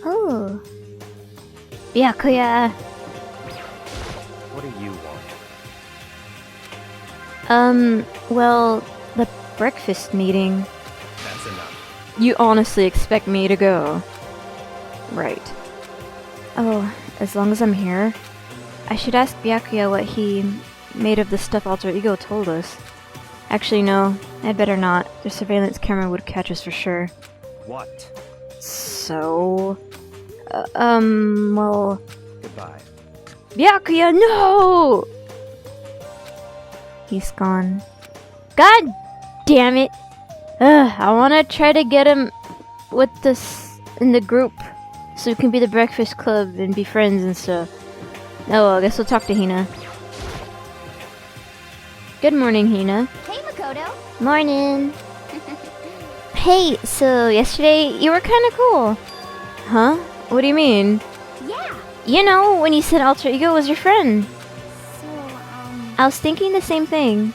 Oh. Byakuya. What do you want? Well, the breakfast meeting. That's enough. You honestly expect me to go? Right. Oh, as long as I'm here? I should ask Byakuya what he made of the stuff Alter Ego told us. Actually, no, I'd better not. The surveillance camera would catch us for sure. What? So... well... Goodbye. Byakuya, no! He's gone. God damn it! I wanna try to get him with this in the group so we can be the breakfast club and be friends and stuff. Oh well, I guess we'll talk to Hina. Good morning, Hina. Hey, Makoto. Morning. Hey, so yesterday you were kinda cool. Huh? What do you mean? Yeah. You know, when you said Alter Ego was your friend. So, I was thinking the same thing.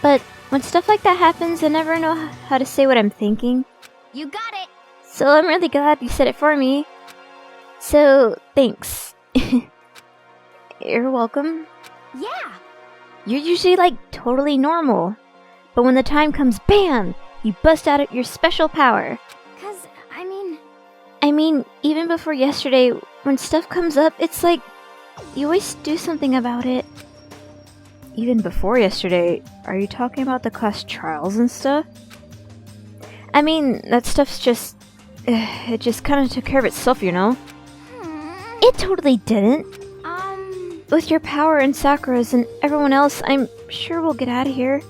But when stuff like that happens, I never know how to say what I'm thinking. You got it. So I'm really glad you said it for me. So, thanks. You're welcome. Yeah. You're usually like totally normal. But when the time comes, BAM! You bust out at your special power. Cause, I mean, even before yesterday, when stuff comes up, it's like you always do something about it. Even before yesterday, are you talking about the class trials and stuff? I mean, that stuff's just... it just kind of took care of itself, you know? It totally didn't. With your power and Sakura's and everyone else, I'm sure we'll get out of here.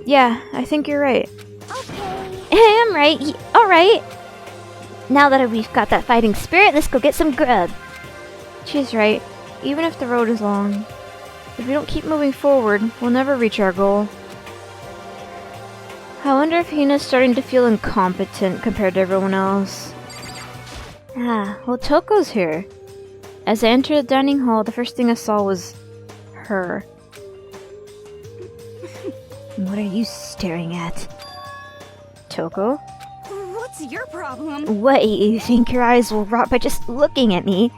Yeah, I think you're right. Okay. I'm right. Alright. Now that we've got that fighting spirit, let's go get some grub. She's right. Even if the road is long, if we don't keep moving forward, we'll never reach our goal. I wonder if Hina's starting to feel incompetent compared to everyone else. Well, Toko's here. As I entered the dining hall, the first thing I saw was her. What are you staring at? Toko? What's your problem? What, you think your eyes will rot by just looking at me?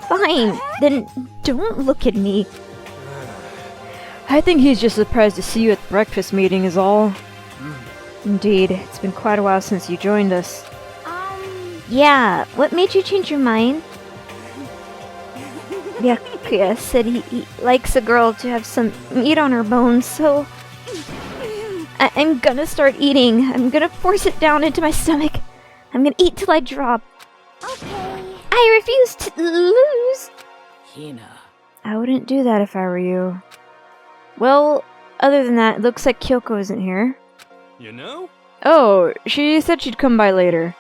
Fine, then don't look at me. I think he's just surprised to see you at the breakfast meeting is all. Indeed, it's been quite a while since you joined us. Yeah, what made you change your mind? Byakuya said he likes a girl to have some meat on her bones, so... I'm gonna start eating. I'm gonna force it down into my stomach. I'm gonna eat till I drop. Okay. I refuse to lose! Hina. I wouldn't do that if I were you. Well, other than that, it looks like Kyoko isn't here. You know? Oh, she said she'd come by later.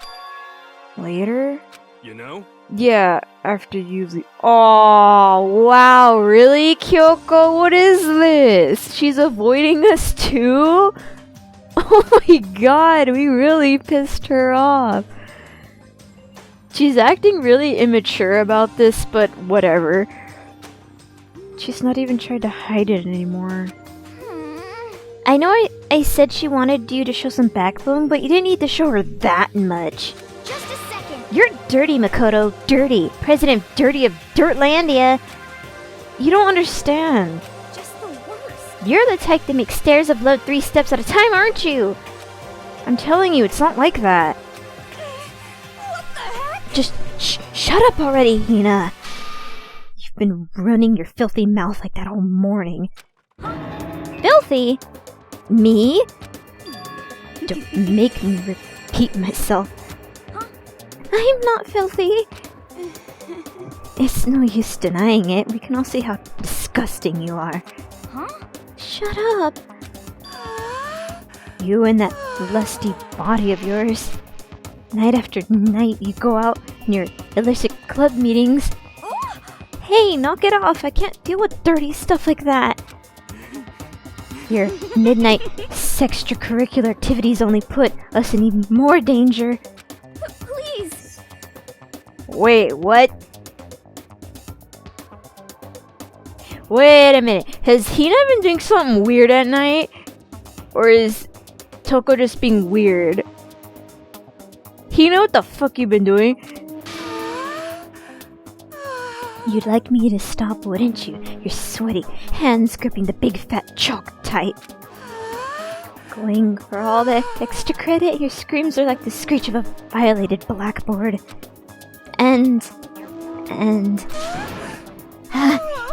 Later? You know? Yeah, after you leave. Oh, wow, really, Kyoko? What is this? She's avoiding us too? Oh my god, we really pissed her off. She's acting really immature about this, but whatever. She's not even trying to hide it anymore. I know I said she wanted you to show some backbone, but you didn't need to show her that much. Just a second. You're dirty, Makoto. Dirty. President Dirty of Dirtlandia. You don't understand. Just the worst. You're the type that makes stairs upload 3 steps at a time, aren't you? I'm telling you, it's not like that. What the heck? Just shut up already, Hina. You've been running your filthy mouth like that all morning. Filthy? Me? Don't make me repeat myself. I'm not filthy. It's no use denying it. We can all see how disgusting you are. Huh? Shut up. You and that lusty body of yours. Night after night you go out in your illicit club meetings. Hey, knock it off. I can't deal with dirty stuff like that. Your midnight extracurricular activities only put us in even more danger. Please. Wait, what? Wait a minute. Has Hina been doing something weird at night? Or is Toko just being weird? Hina, what the fuck you been doing? You'd like me to stop, wouldn't you? Your sweaty hands gripping the big fat chalk tight. Going for all the extra credit, your screams are like the screech of a violated blackboard. And...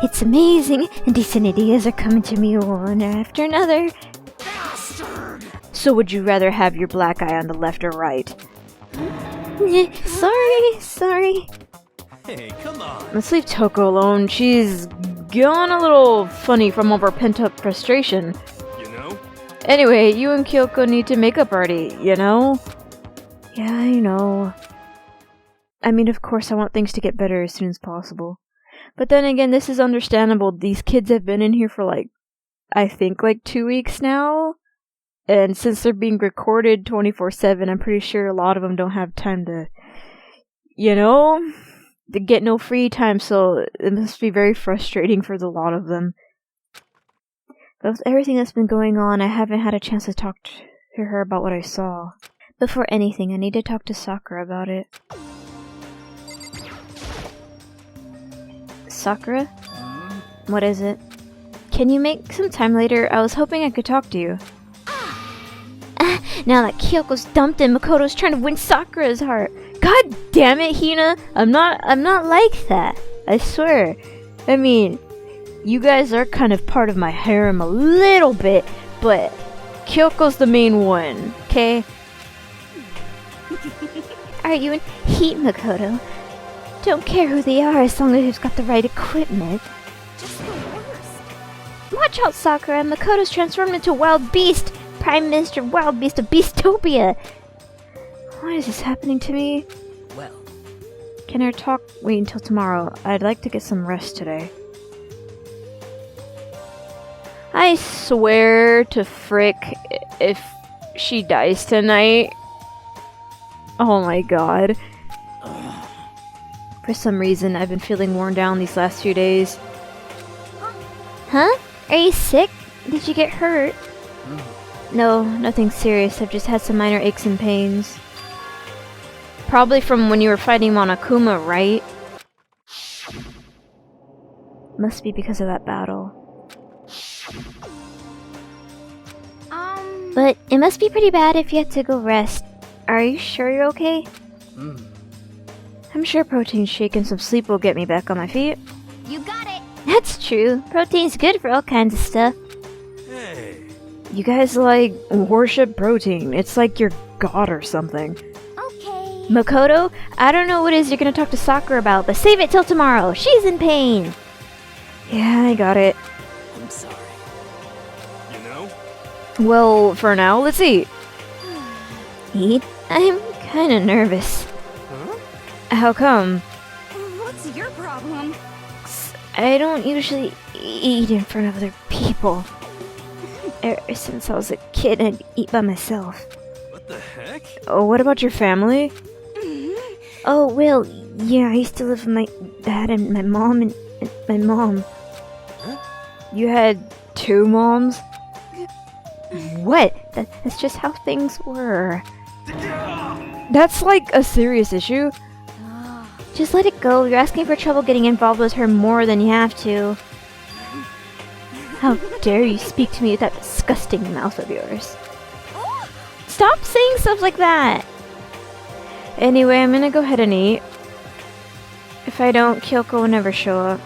it's amazing. Decent ideas are coming to me one after another. So would you rather have your black eye on the left or right? Sorry. Hey, come on. Let's leave Toko alone. She's gone a little funny from all of her pent-up frustration. You know? Anyway, you and Kyoko need to make up already, you know? Yeah, I know. I mean, of course I want things to get better as soon as possible. But then again, this is understandable. These kids have been in here for I think 2 weeks now. And since they're being recorded 24/7, I'm pretty sure a lot of them don't have time to, to get no free time, so it must be very frustrating for the lot of them. But with everything that's been going on, I haven't had a chance to talk to her about what I saw. Before anything, I need to talk to Sakura about it. Sakura? What is it? Can you make some time later? I was hoping I could talk to you. Now that Kyoko's dumped and Makoto's trying to win Sakura's heart. God damn it, Hina! I'm not like that. I swear. I mean, you guys are kind of part of my harem a little bit, but Kyoko's the main one, okay? Are you in heat, Makoto? Don't care who they are as long as they've got the right equipment. Just the worst. Watch out, Sakura. Makoto's transformed into a wild beast. Prime Minister Wild Beast of Beastopia. Why is this happening to me? Well. Can our talk wait until tomorrow? I'd like to get some rest today. I swear to frick if she dies tonight. Oh my god. For some reason, I've been feeling worn down these last few days. Huh? Are you sick? Did you get hurt? No, nothing serious. I've just had some minor aches and pains. Probably from when you were fighting Monokuma, right? Must be because of that battle. But it must be pretty bad if you have to go rest. Are you sure you're okay? I'm sure protein shake and some sleep will get me back on my feet. You got it! That's true. Protein's good for all kinds of stuff. Hey. You guys worship protein. It's like your god or something. Okay. Makoto, I don't know what it is you're gonna talk to Sakura about, but save it till tomorrow. She's in pain. Yeah, I got it. I'm sorry. You know? Well, for now, let's eat. Eat? I'm kinda nervous. Huh? How come? What's your problem? I don't usually eat in front of other people. Ever since I was a kid, I'd eat by myself. What the heck? Oh, what about your family? Oh, well, yeah, I used to live with my dad and my mom and my mom. Huh? You had 2 moms? What? That's just how things were. That's a serious issue. Just let it go. You're asking for trouble getting involved with her more than you have to. How dare you speak to me with that disgusting mouth of yours? Stop saying stuff like that! Anyway, I'm gonna go ahead and eat. If I don't, Kyoko will never show up.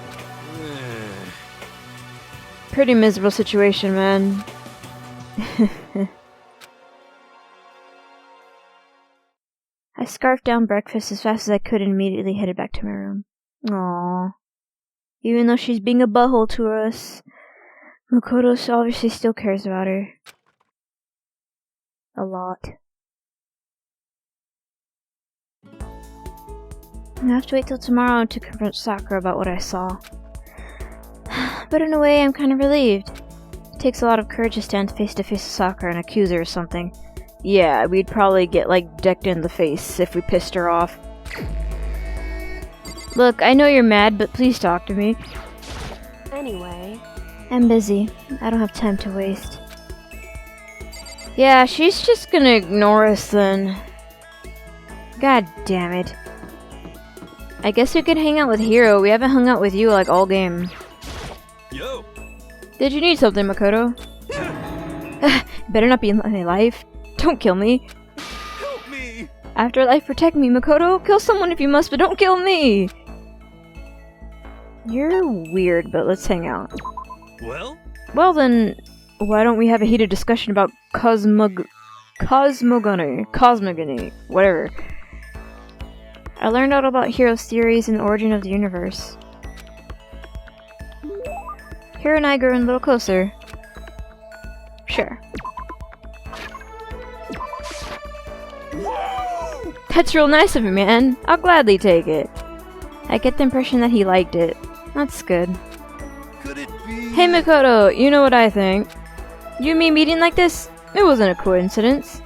Pretty miserable situation, man. I scarfed down breakfast as fast as I could and immediately headed back to my room. Aww. Even though she's being a butthole to us, Makoto obviously still cares about her. A lot. I have to wait till tomorrow to confront Sakura about what I saw. But in a way, I'm kind of relieved. It takes a lot of courage to stand face to face with Sakura and accuse her of something. Yeah, we'd probably get decked in the face if we pissed her off. Look, I know you're mad, but please talk to me. Anyway, I'm busy. I don't have time to waste. Yeah, she's just gonna ignore us then. God damn it. I guess we could hang out with Hiro. We haven't hung out with you like all game. Yo. Did you need something, Makoto? Better not be in my life. Don't kill me. Help me. Afterlife, protect me, Makoto. Kill someone if you must, but don't kill me. You're weird, but let's hang out. Well? Well then, why don't we have a heated discussion about cosmogony, whatever. I learned all about Hiro's theories and the origin of the universe. Hiro and I grew a little closer. Sure. Whoa! That's real nice of you, man. I'll gladly take it. I get the impression that he liked it. That's good. Could it be? Hey Makoto, you know what I think? You and me meeting like this? It wasn't a coincidence.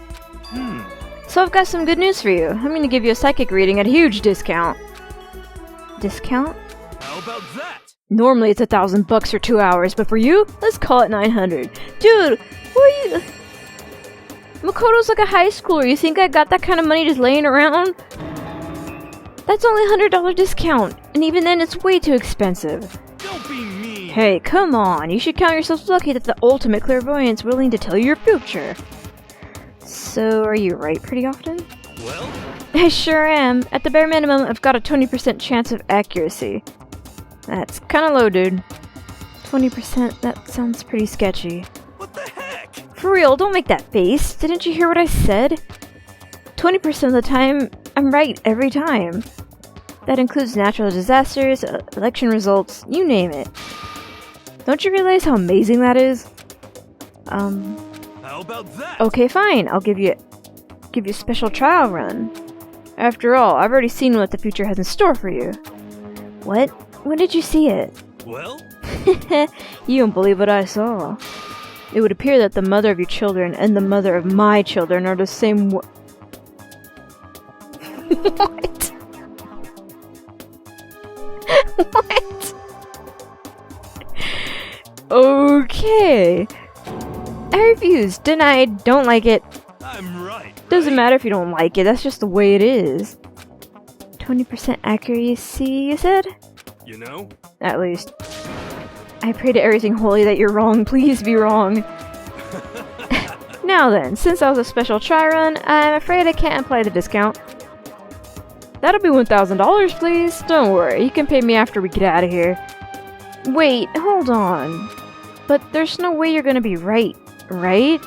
So I've got some good news for you. I'm gonna give you a psychic reading at a huge discount. Discount? How about that? Normally it's $1,000 for 2 hours, but for you, let's call it 900. Dude, who are you? Makoto's like a high schooler. You think I got that kind of money just laying around? That's only a $100 discount, and even then it's way too expensive. Don't be mean. Hey, come on. You should count yourself lucky that the ultimate clairvoyant's willing to tell you your future. So, are you right pretty often? Well? I sure am. At the bare minimum, I've got a 20% chance of accuracy. That's kinda low, dude. 20%? That sounds pretty sketchy. What the heck? For real, don't make that face. Didn't you hear what I said? 20% of the time, I'm right every time. That includes natural disasters, election results, you name it. Don't you realize how amazing that is? How about that? Okay, fine. I'll give you a special trial run. After all, I've already seen what the future has in store for you. What? When did you see it? Well? You don't believe what I saw. It would appear that the mother of your children and the mother of my children are the same What? What? Okay. I refuse. Denied. Don't like it. I'm right. Doesn't matter if you don't like it. That's just the way it is. 20% accuracy, you said? You know? At least. I pray to everything holy that you're wrong. Please be wrong. Now then, since that was a special try run, I'm afraid I can't apply the discount. That'll be $1,000, please. Don't worry, you can pay me after we get out of here. Wait, hold on. But there's no way you're gonna be right, right?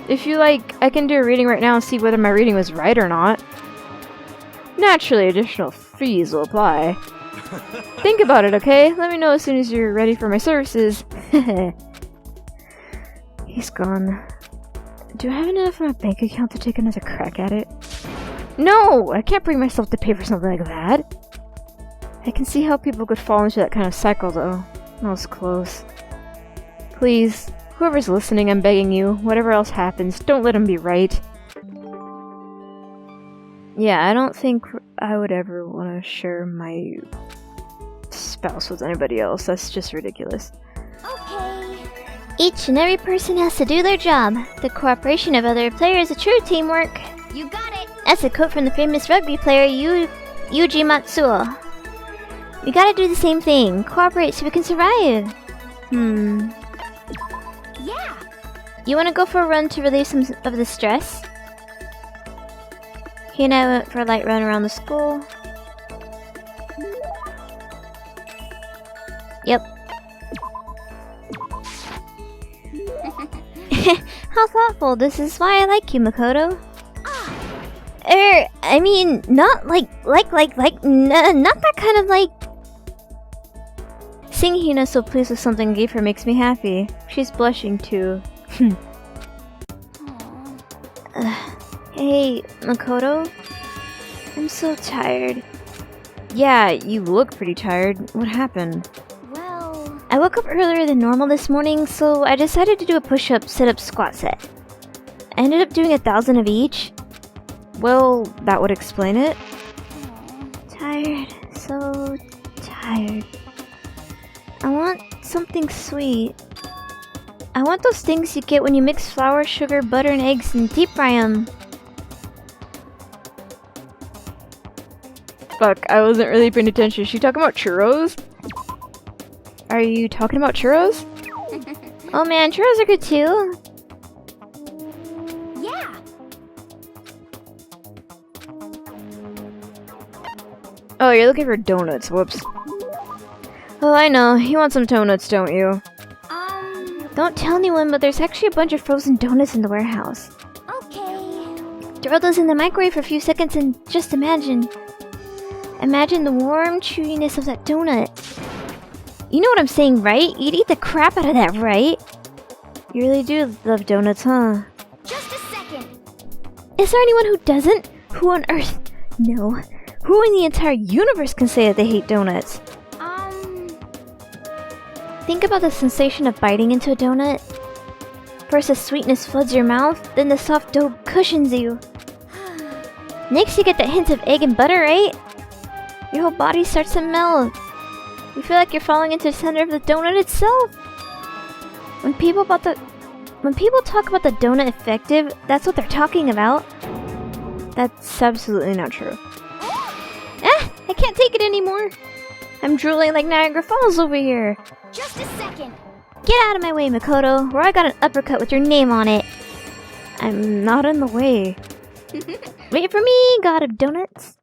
If you like, I can do a reading right now and see whether my reading was right or not. Naturally, additional fees will apply. Think about it, okay? Let me know as soon as you're ready for my services. He's gone. Do I have enough in my bank account to take another crack at it? No! I can't bring myself to pay for something like that. I can see how people could fall into that kind of cycle, though. That was close. Please, whoever's listening, I'm begging you, whatever else happens, don't let him be right. Yeah, I don't think I would ever want to share my spouse with anybody else. That's just ridiculous. Okay. Each and every person has to do their job. The cooperation of other players is true teamwork. You got it. That's a quote from the famous rugby player Yuji Matsuo. We gotta do the same thing. Cooperate so we can survive. Yeah. You wanna go for a run to relieve some of the stress? He and I went for a light run around the school. Yep. How thoughtful. This is why I like you, Makoto. I mean, not not that kind of like. Seeing Hina so pleased with something I gave her makes me happy. She's blushing too. Hey, Makoto? I'm so tired. Yeah, you look pretty tired. What happened? Well, I woke up earlier than normal this morning, so I decided to do a push-up, sit-up, squat set. I ended up doing 1,000 of each. Well, that would explain it. Tired. So tired. I want something sweet. I want those things you get when you mix flour, sugar, butter, and eggs and deep fry them. Fuck, I wasn't really paying attention. Is she talking about churros? Are you talking about churros? Oh man, churros are good too. Yeah. Oh, you're looking for donuts. Whoops. Oh, I know. You want some donuts, don't you? Don't tell anyone, but there's actually a bunch of frozen donuts in the warehouse. Okay. Throw those in the microwave for a few seconds and just imagine. Imagine the warm chewiness of that donut. You know what I'm saying, right? You'd eat the crap out of that, right? You really do love donuts, huh? Just a second. Is there anyone who doesn't? Who on earth? No. Who in the entire universe can say that they hate donuts? Think about the sensation of biting into a donut. First the sweetness floods your mouth, then the soft dough cushions you. Next you get that hint of egg and butter, right? Your whole body starts to melt. You feel like you're falling into the center of the donut itself. When people talk about the donut effective, that's what they're talking about. That's absolutely not true. I can't take it anymore. I'm drooling like Niagara Falls over here. Just a second. Get out of my way, Makoto, or I got an uppercut with your name on it. I'm not in the way. Wait for me, god of donuts.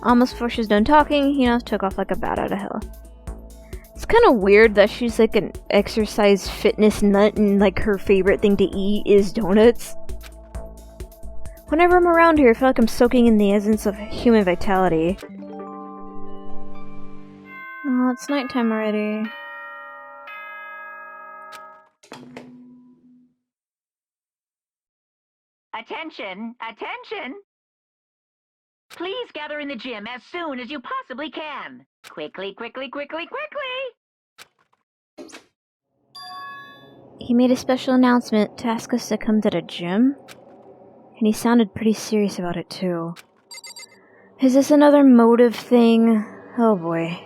Almost before she's done talking, Hina took off like a bat out of hell. It's kind of weird that she's like an exercise fitness nut and like her favorite thing to eat is donuts. Whenever I'm around here, I feel like I'm soaking in the essence of human vitality. Oh, it's nighttime already. Attention! Attention! Please gather in the gym as soon as you possibly can. Quickly, quickly, quickly, quickly! He made a special announcement to ask us to come to the gym, and he sounded pretty serious about it too. Is this another motive thing? Oh boy.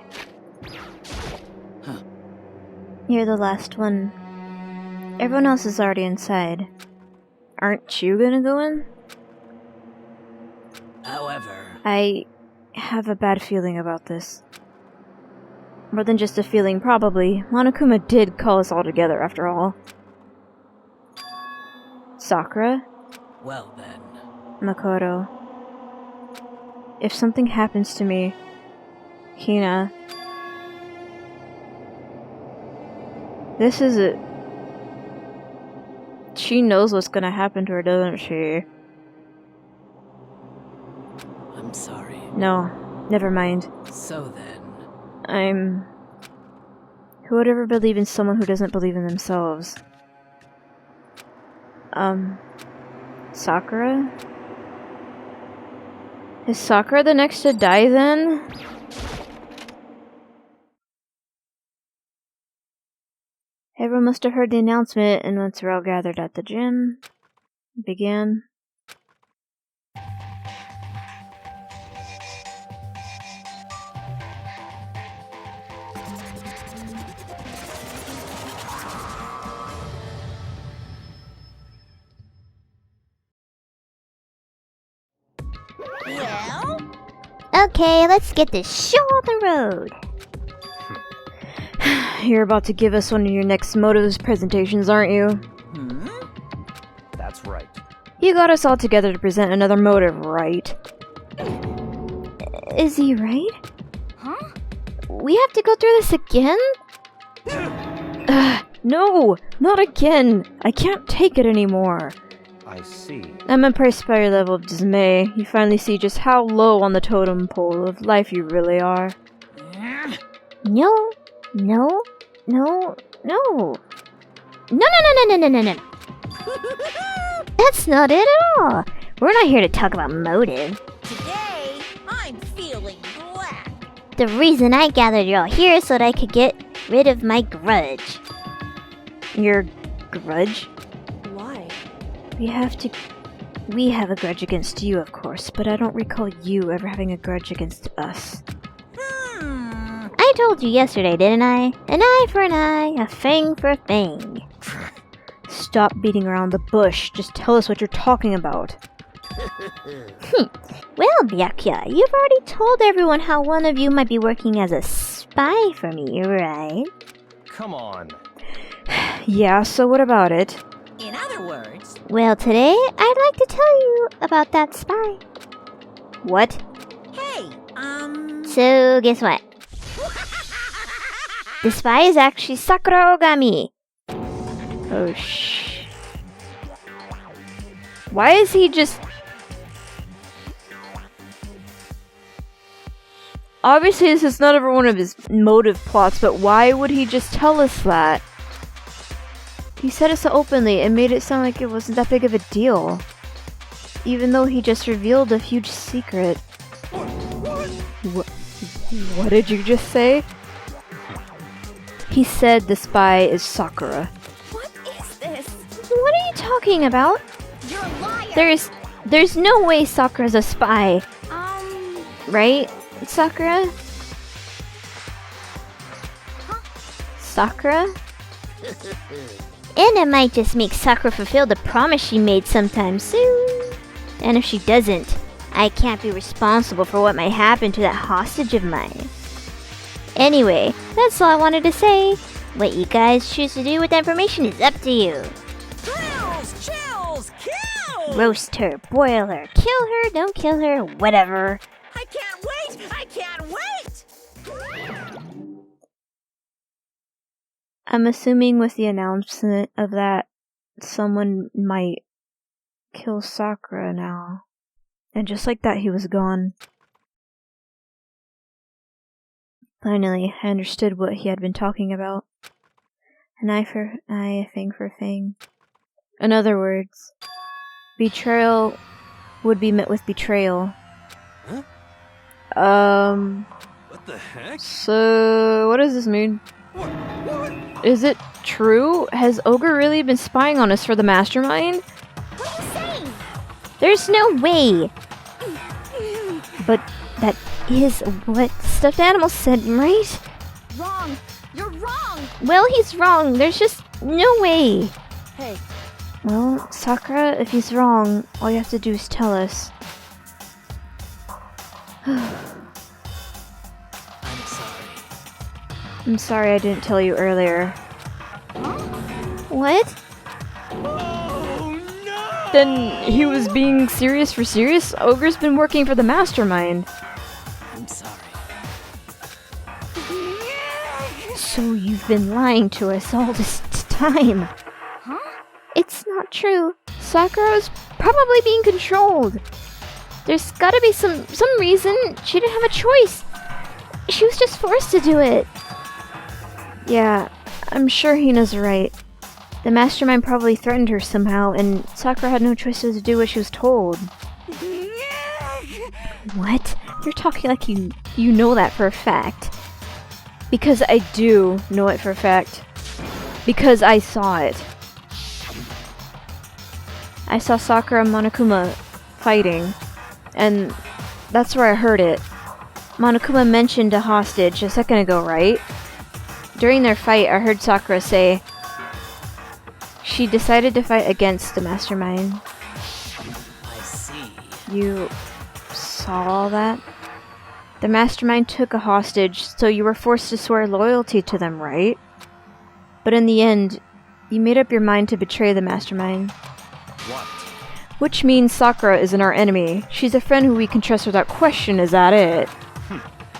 Huh. You're the last one. Everyone else is already inside. Aren't you gonna go in? However, I have a bad feeling about this. More than just a feeling, probably. Monokuma did call us all together, after all. Sakura? well then. Makoto. If something happens to me, Hina... This is it. She knows what's gonna happen to her, doesn't she? I'm sorry. No, never mind. So then, Who would ever believe in someone who doesn't believe in themselves? Sakura? Is Sakura the next to die then? Everyone must have heard the announcement, and once we're all gathered at the gym, it began. Well, Okay, let's get this show on the road. You're about to give us one of your next motives presentations, aren't you? That's right. You got us all together to present another motive, right? Is he right? huh? We have to go through this again? No! Not again! I can't take it anymore. I see. I'm impressed by your level of dismay. You finally see just how low on the totem pole of life you really are. No, no, no, no. No. That's not it at all. We're not here to talk about motive. Today, I'm feeling black. The reason I gathered you all here is so that I could get rid of my grudge. Your grudge? Why? We have a grudge against you, of course, but I don't recall you ever having a grudge against us. I told you yesterday, didn't I? An eye for an eye, a fang for a fang. Stop beating around the bush. Just tell us what you're talking about. Well, Byakuya, you've already told everyone how one of you might be working as a spy for me, right? Come on. Yeah, so what about it? In other words, Well, today I'd like to tell you about that spy. What? hey, So, guess what? The spy is actually Sakura Ogami. Oh, Why is he just... Obviously, this is not ever one of his motive plots, but why would he just tell us that? He said it so openly and made it sound like it wasn't that big of a deal. Even though he just revealed a huge secret. What did you just say? He said the spy is Sakura. what is this? What are you talking about? You're a liar. There's no way Sakura's a spy, right? Sakura? Sakura? And it might just make Sakura fulfill the promise she made sometime soon. And if she doesn't, I can't be responsible for what might happen to that hostage of mine. Anyway, that's all I wanted to say. What you guys choose to do with that information is up to you. Thrills, chills, kill! Roast her, boil her, kill her, don't kill her, whatever. I can't wait! I can't wait! I'm assuming with the announcement of that, someone might kill Sakura now. And just like that, he was gone. Finally, I understood what he had been talking about. An eye for eye, a thing for thing. In other words, betrayal would be met with betrayal. What the heck? So, what does this mean? Is it true? Has Ogre really been spying on us for the mastermind? What are you saying? There's no way. But that is what stuffed animal said, right? Wrong. You're wrong. Well, he's wrong. There's just no way. Hey, Well, Sakura, if he's wrong, all you have to do is tell us. I'm sorry. I'm sorry I didn't tell you earlier. What? Then he was being serious for serious? Ogre's been working for the mastermind. I'm sorry. So you've been lying to us all this time? Huh? It's not true. Sakura was probably being controlled. There's gotta be some reason. She didn't have a choice. She was just forced to do it. Yeah, I'm sure Hina's right. The mastermind probably threatened her somehow, and Sakura had no choice but to do what she was told. What? You're talking like you know that for a fact. Because I do know it for a fact. Because I saw it. I saw Sakura and Monokuma fighting, and that's where I heard it. Monokuma mentioned a hostage a second ago, right? During their fight, I heard Sakura say she decided to fight against the mastermind. I see. You saw all that? The mastermind took a hostage, so you were forced to swear loyalty to them, right? But in the end, you made up your mind to betray the mastermind. What? Which means Sakura isn't our enemy. She's a friend who we can trust without question, is that it?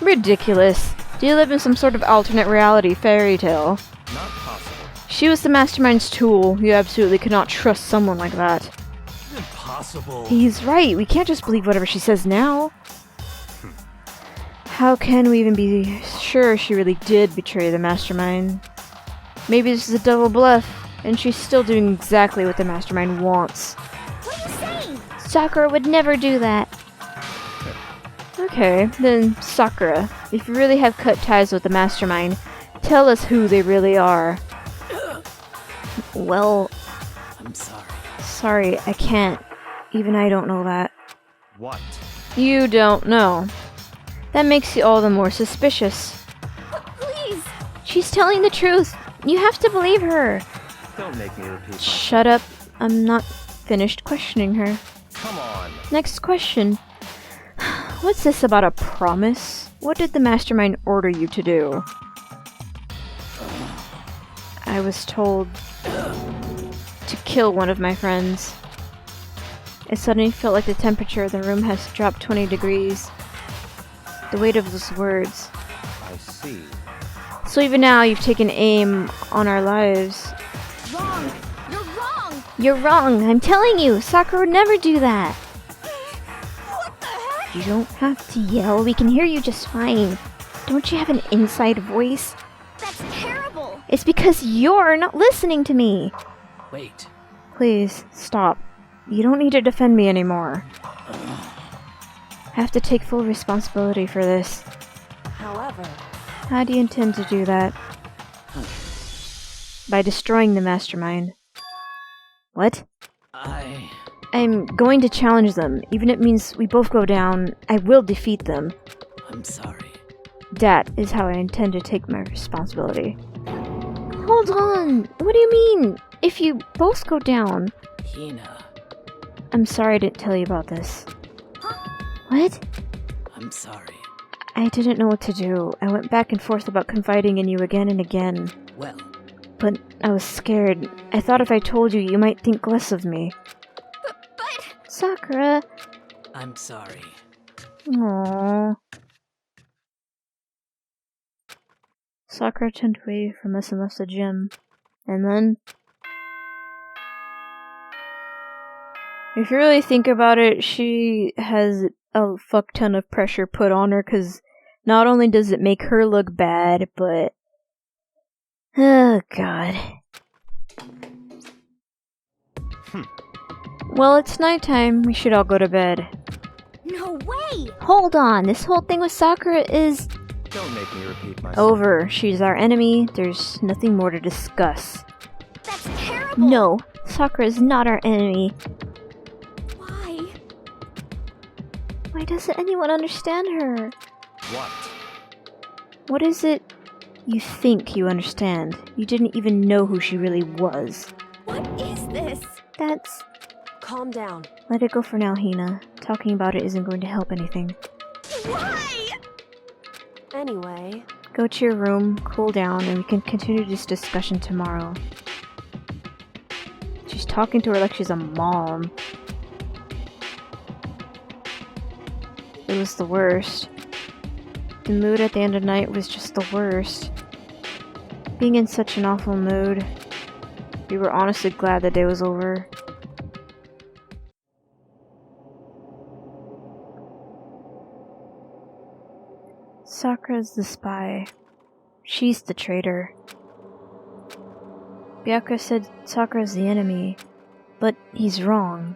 Ridiculous. Do you live in some sort of alternate reality fairy tale? Not possible. She was the mastermind's tool. You absolutely could not trust someone like that. Impossible. He's right. We can't just believe whatever she says now. How can we even be sure she really did betray the mastermind? Maybe this is a double bluff, and she's still doing exactly what the mastermind wants. What are you saying? Sakura would never do that. Okay, then Sakura, if you really have cut ties with the mastermind, tell us who they really are. Well, I'm sorry. sorry, I can't. Even I don't know that. What? You don't know. That makes you all the more suspicious. Please. She's telling the truth. You have to believe her. Don't make me repeat. Shut up. I'm not finished questioning her. Come on. Next question. What's this about a promise? What did the mastermind order you to do? I was told to kill one of my friends. It suddenly felt like the temperature of the room has dropped 20 degrees. The weight of those words. I see. So even now, you've taken aim on our lives. Wrong! You're wrong! You're wrong. I'm telling you, Sakura would never do that. What the heck? You don't have to yell. We can hear you just fine. Don't you have an inside voice? That's terrible! It's because you're not listening to me. Wait. Please, stop. You don't need to defend me anymore. I have to take full responsibility for this. However, How do you intend to do that? By destroying the mastermind. What? I'm going to challenge them. Even if it means we both go down, I will defeat them. I'm sorry. That is how I intend to take my responsibility. Hold on. What do you mean? If you both go down? Hina, I'm sorry I didn't tell you about this. What? I'm sorry. I didn't know what to do. I went back and forth about confiding in you again and again. Well, But I was scared. I thought if I told you, you might think less of me. But Sakura. I'm sorry. Aww. Sakura turned away from us and left the gym. And then... if you really think about it, she has a fuck ton of pressure put on her, because not only does it make her look bad, but... oh, God. Well, it's nighttime. We should all go to bed. no way! Hold on. This whole thing with Sakura is Don't make me repeat myself. over. She's our enemy. There's nothing more to discuss. That's terrible! no. Sakura is not our enemy. Why? Why doesn't anyone understand her? What? What is it you think you understand? You didn't even know who she really was. What is this? That's... calm down. Let it go for now, Hina. Talking about it isn't going to help anything. Why? Anyway, Go to your room, cool down, and we can continue this discussion tomorrow. She's talking to her like she's a mom. It was the worst. The mood at the end of the night was just the worst. Being in such an awful mood. We were honestly glad the day was over. Sakura's the spy. She's the traitor. Byakuya said Sakura's the enemy, but he's wrong.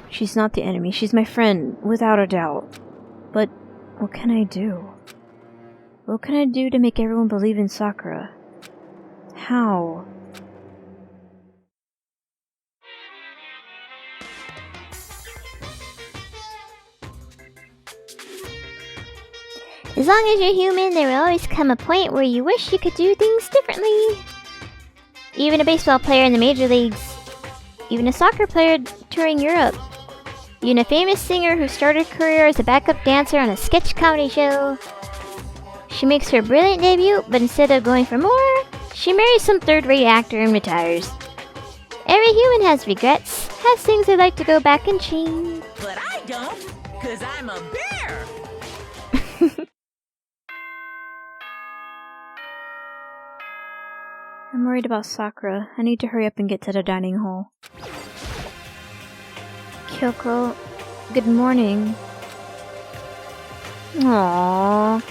She's not the enemy, she's my friend, without a doubt. But what can I do? What can I do to make everyone believe in Sakura? How? As long as you're human, there will always come a point where you wish you could do things differently. Even a baseball player in the major leagues. Even a soccer player touring Europe. Even a famous singer who started a career as a backup dancer on a sketch comedy show. She makes her brilliant debut, but instead of going for more, she marries some third-rate actor and retires. Every human has regrets, has things they'd like to go back and change. But I don't, because I'm a bear. I'm worried about Sakura. I need to hurry up and get to the dining hall. Kyoko, good morning. Aww.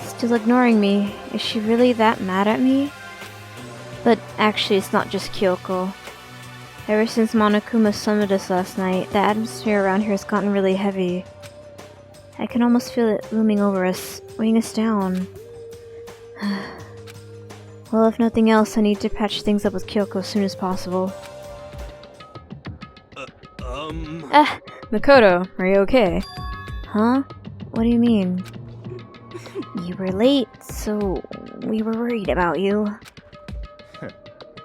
Still ignoring me. Is she really that mad at me? But actually, it's not just Kyoko. Ever since Monokuma summoned us last night, the atmosphere around here has gotten really heavy. I can almost feel it looming over us, weighing us down. Well, if nothing else, I need to patch things up with Kyoko as soon as possible. Makoto, are you okay? Huh? What do you mean? You were late, so we were worried about you.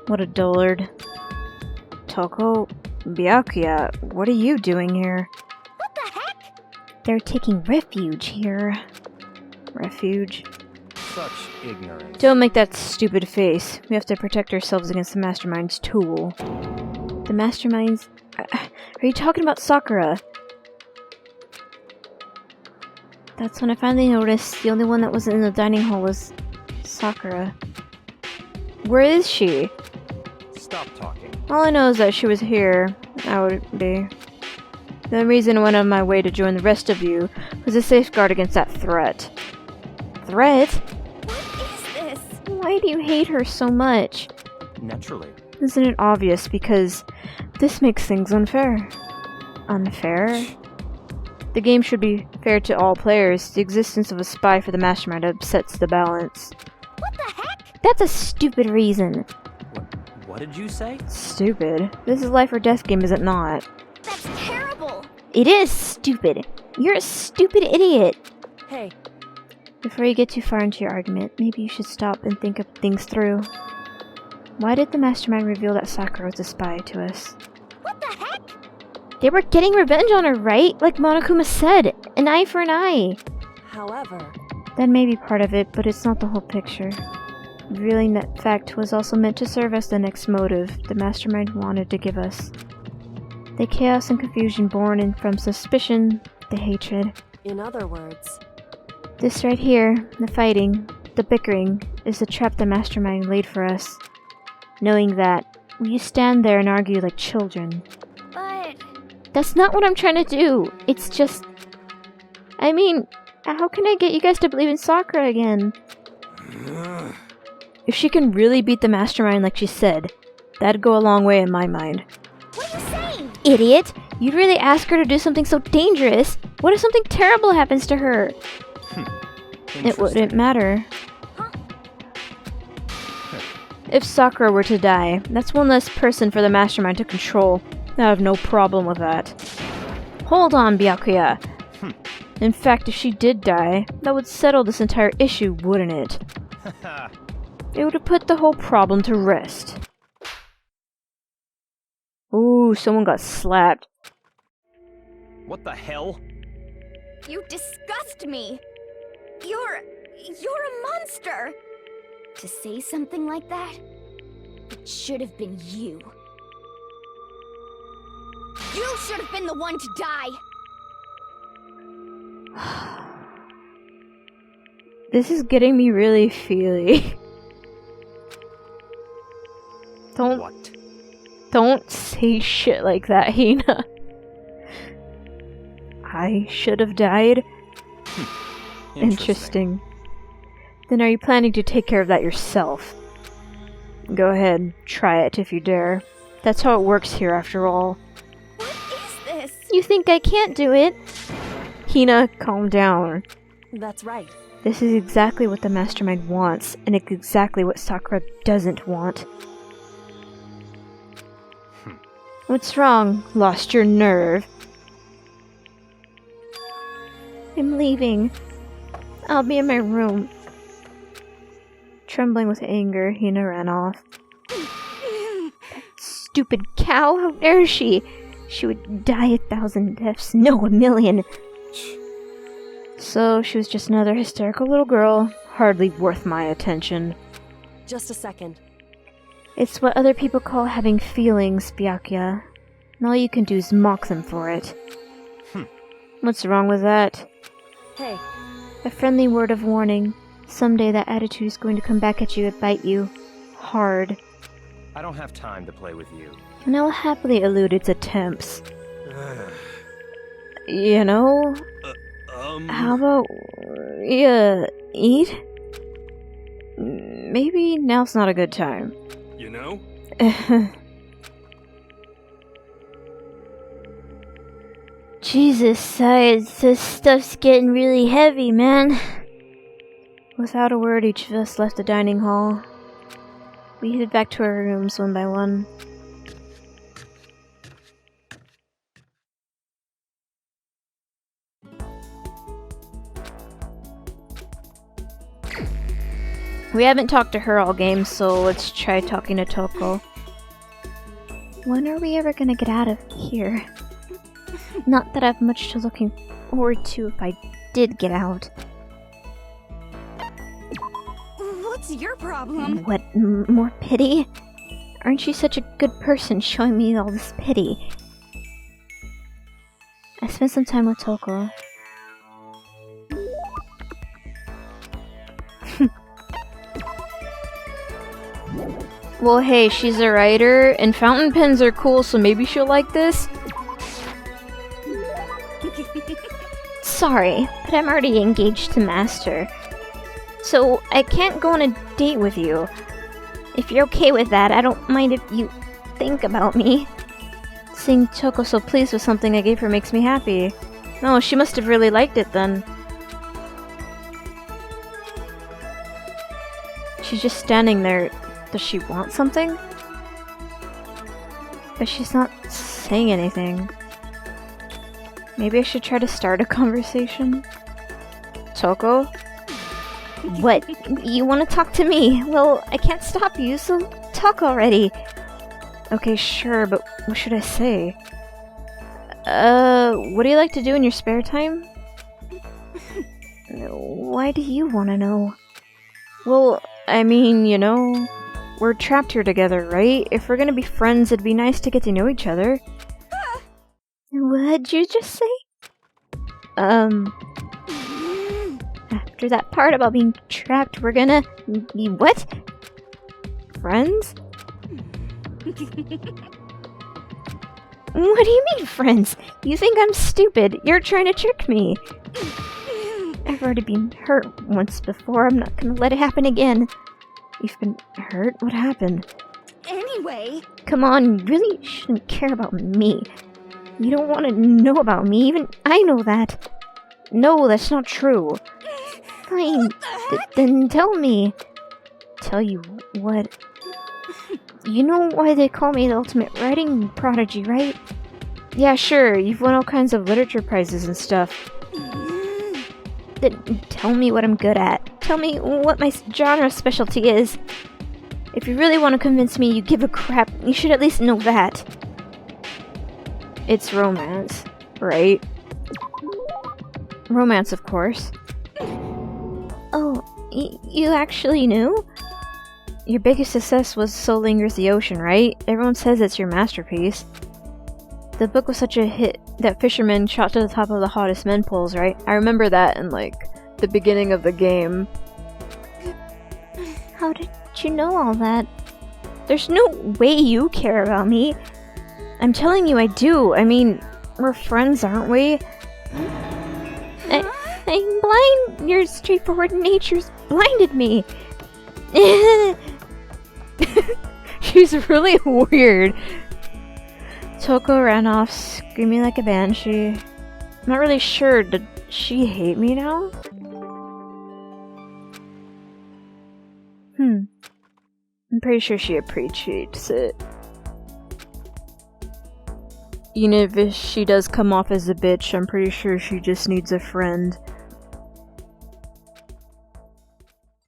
What a dullard. Toko, Byakuya, what are you doing here? What the heck? They're taking refuge here. Refuge? Such ignorance. Don't make that stupid face. We have to protect ourselves against the Mastermind's tool. The Mastermind's... Are you talking about Sakura? That's when I finally noticed the only one that wasn't in the dining hall was Sakura. Where is she? Stop talking. All I know is that she was here. I would be. The reason I went on my way to join the rest of you was a safeguard against that threat. Threat? What is this? Why do you hate her so much? Naturally. Isn't it obvious? Because this makes things unfair. Unfair? The game should be fair to all players. The existence of a spy for the Mastermind upsets the balance. What the heck? That's a stupid reason. What did you say? Stupid. This is a life or death game, is it not? That's terrible. It is stupid. You're a stupid idiot. Hey, Before you get too far into your argument, maybe you should stop and think of things through. Why did the Mastermind reveal that Sakura was a spy to us? What the heck? They were getting revenge on her, right? Like Monokuma said, an eye for an eye. however, That may be part of it, but it's not the whole picture. Revealing that fact was also meant to serve as the next motive the Mastermind wanted to give us. The chaos and confusion born in from suspicion, the hatred. in other words, This right here, the fighting, the bickering, is the trap the Mastermind laid for us. Knowing that, we stand there and argue like children. But That's not what I'm trying to do. It's just... I mean, how can I get you guys to believe in Sakura again? If she can really beat the Mastermind like she said, that'd go a long way in my mind. what are you saying? Idiot! You'd really ask her to do something so dangerous? What if something terrible happens to her? It wouldn't matter. If Sakura were to die, that's one less person for the Mastermind to control. I have no problem with that. Hold on, Byakuya. In fact, if she did die, that would settle this entire issue, wouldn't it? It would have put the whole problem to rest. Ooh, someone got slapped. What the hell? You disgust me. You're a monster. To say something like that, it should have been you. You should have been the one to die. This is getting me really feely. What? Don't say shit like that, Hina. I should have died? Interesting. Then are you planning to take care of that yourself? Go ahead, try it if you dare. That's how it works here after all. What is this? You think I can't do it? Hina, calm down. that's right. This is exactly what the Mastermind wants, and it's exactly what Sakura doesn't want. What's wrong? Lost your nerve? I'm leaving. I'll be in my room. Trembling with anger, Hina ran off. Stupid cow, how dare she? She would die 1,000 deaths, no, 1,000,000. So she was just another hysterical little girl, hardly worth my attention. Just a second. It's what other people call having feelings, Byakuya. And all you can do is mock them for it. What's wrong with that? Hey, A friendly word of warning. Someday that attitude is going to come back at you and bite you. Hard. I don't have time to play with you. And I will happily elude its attempts. You know? How about... eat? Maybe now's not a good time. You know? Jesus, this stuff's getting really heavy, man. Without a word, each of us left the dining hall. We headed back to our rooms one by one. We haven't talked to her all game, so let's try talking to Toko. When are we ever gonna get out of here? Not that I have much to looking forward to if I did get out. What's your problem? What, more pity? Aren't you such a good person showing me all this pity? I spent some time with Toko. Well, hey, she's a writer, and fountain pens are cool, so maybe she'll like this? Sorry, but I'm already engaged to Master. So I can't go on a date with you. If you're okay with that, I don't mind if you think about me. Seeing Toko so pleased with something I gave her makes me happy. No, she must have really liked it then. She's just standing there. Does she want something? But she's not saying anything. Maybe I should try to start a conversation? Toko? What? You want to talk to me? Well, I can't stop you, so talk already. Okay, sure, but what should I say? What do you like to do in your spare time? Why do you want to know? Well, I mean, you know, we're trapped here together, right? If we're gonna be friends, it'd be nice to get to know each other. What'd you just say? After that part about being trapped, we're gonna be what? Friends? What do you mean, friends? You think I'm stupid? You're trying to trick me. I've already been hurt once before. I'm not gonna let it happen again. You've been hurt? What happened? Anyway, Come on, you really shouldn't care about me. You don't want to know about me, even I know that. No, that's not true. Fine, then tell me. Tell you what? You know why they call me the ultimate writing prodigy, right? Yeah, sure, you've won all kinds of literature prizes and stuff. Then tell me what I'm good at. Tell me what my genre specialty is. If you really want to convince me you give a crap, you should at least know that. It's romance, right? Romance, of course. Oh, you actually knew? Your biggest success was So Lingers the Ocean, right? Everyone says it's your masterpiece. The book was such a hit that fishermen shot to the top of the hottest men polls, right? I remember that in, like, the beginning of the game. How did you know all that? There's no way you care about me. I'm telling you I do. I mean, we're friends, aren't we? I'm blind. Your straightforward nature's blinded me. She's really weird. Toko ran off, screaming like a banshee. I'm not really sure. Did she hate me now? I'm pretty sure she appreciates it. Even if she does come off as a bitch, I'm pretty sure she just needs a friend.